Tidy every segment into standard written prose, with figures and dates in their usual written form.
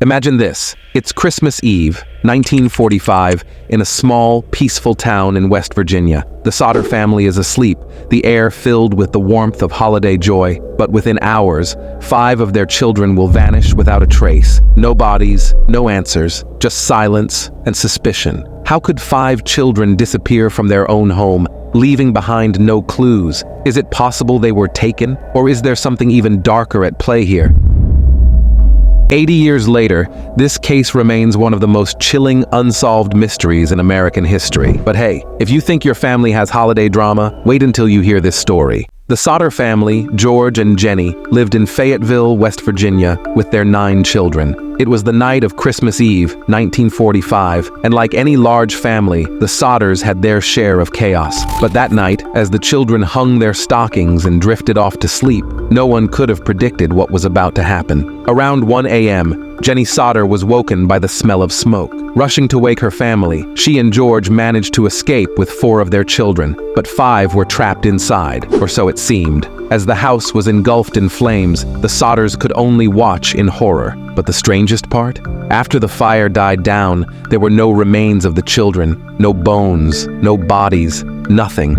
Imagine this. It's Christmas Eve, 1945, in a small, peaceful town in West Virginia. The Sodder family is asleep, the air filled with the warmth of holiday joy. But within hours, 5 of their children will vanish without a trace. No bodies, no answers, just silence and suspicion. How could 5 children disappear from their own home, leaving behind no clues? Is it possible they were taken? Or is there something even darker at play here? 80 years later, this case remains one of the most chilling unsolved mysteries in American history. But hey, if you think your family has holiday drama, wait until you hear this story. The Sodder family, George and Jenny, lived in Fayetteville, West Virginia, with their 9 children. It was the night of Christmas Eve, 1945, and like any large family, the Sodders had their share of chaos. But that night, as the children hung their stockings and drifted off to sleep, no one could have predicted what was about to happen. Around 1 a.m., Jenny Sodder was woken by the smell of smoke. Rushing to wake her family, she and George managed to escape with 4 of their children, but 5 were trapped inside, or so it seemed. As the house was engulfed in flames, the Sodders could only watch in horror. But the strangest part? After the fire died down, there were no remains of the children, no bones, no bodies, nothing.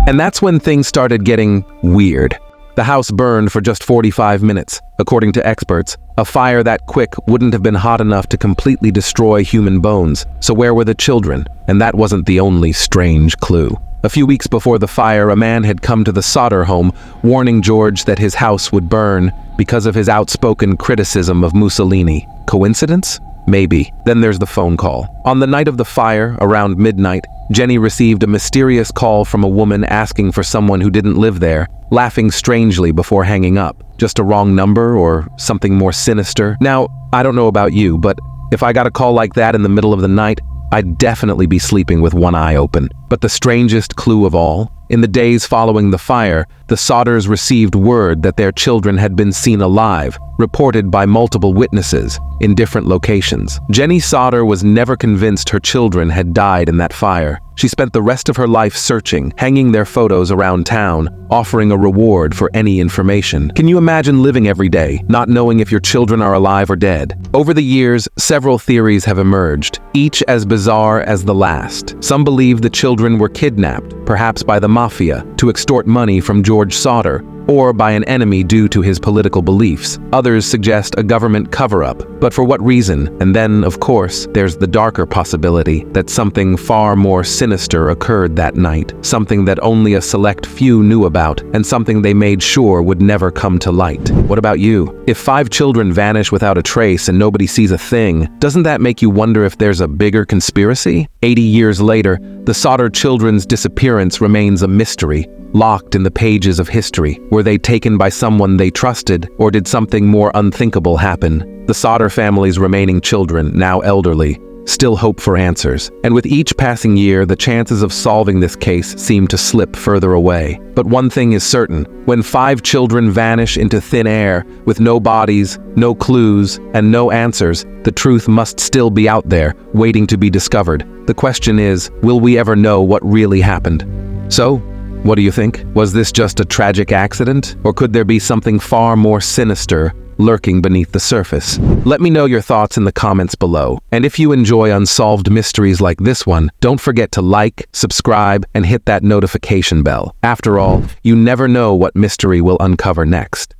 And that's when things started getting weird. The house burned for just 45 minutes. According to experts, a fire that quick wouldn't have been hot enough to completely destroy human bones. So where were the children? And that wasn't the only strange clue. A few weeks before the fire, a man had come to the Sodder home, warning George that his house would burn because of his outspoken criticism of Mussolini. Coincidence? Maybe. Then there's the phone call. On the night of the fire, around midnight, Jenny received a mysterious call from a woman asking for someone who didn't live there, laughing strangely before hanging up. Just a wrong number or something more sinister? Now, I don't know about you, but if I got a call like that in the middle of the night, I'd definitely be sleeping with one eye open. But the strangest clue of all? In the days following the fire, the Sodders received word that their children had been seen alive, reported by multiple witnesses in different locations. Jenny Sodder was never convinced her children had died in that fire. She spent the rest of her life searching, hanging their photos around town, offering a reward for any information. Can you imagine living every day, not knowing if your children are alive or dead? Over the years, several theories have emerged, each as bizarre as the last. Some believe the children were kidnapped, perhaps by the mafia, to extort money from George Sodder, or by an enemy due to his political beliefs. Others suggest a government cover-up, but for what reason? And then, of course, there's the darker possibility that something far more sinister occurred that night, something that only a select few knew about, and something they made sure would never come to light. What about you? If 5 children vanish without a trace and nobody sees a thing, doesn't that make you wonder if there's a bigger conspiracy? 80 years later, the Sodder children's disappearance remains a mystery, locked in the pages of history. Were they taken by someone they trusted, or did something more unthinkable happen? The Sodder family's remaining children, now elderly, still hope for answers. And with each passing year, the chances of solving this case seem to slip further away. But one thing is certain: when 5 children vanish into thin air, with no bodies, no clues, and no answers, the truth must still be out there, waiting to be discovered. The question is, will we ever know what really happened? So, what do you think? Was this just a tragic accident? Or could there be something far more sinister lurking beneath the surface? Let me know your thoughts in the comments below. And if you enjoy unsolved mysteries like this one, don't forget to like, subscribe, and hit that notification bell. After all, you never know what mystery we'll uncover next.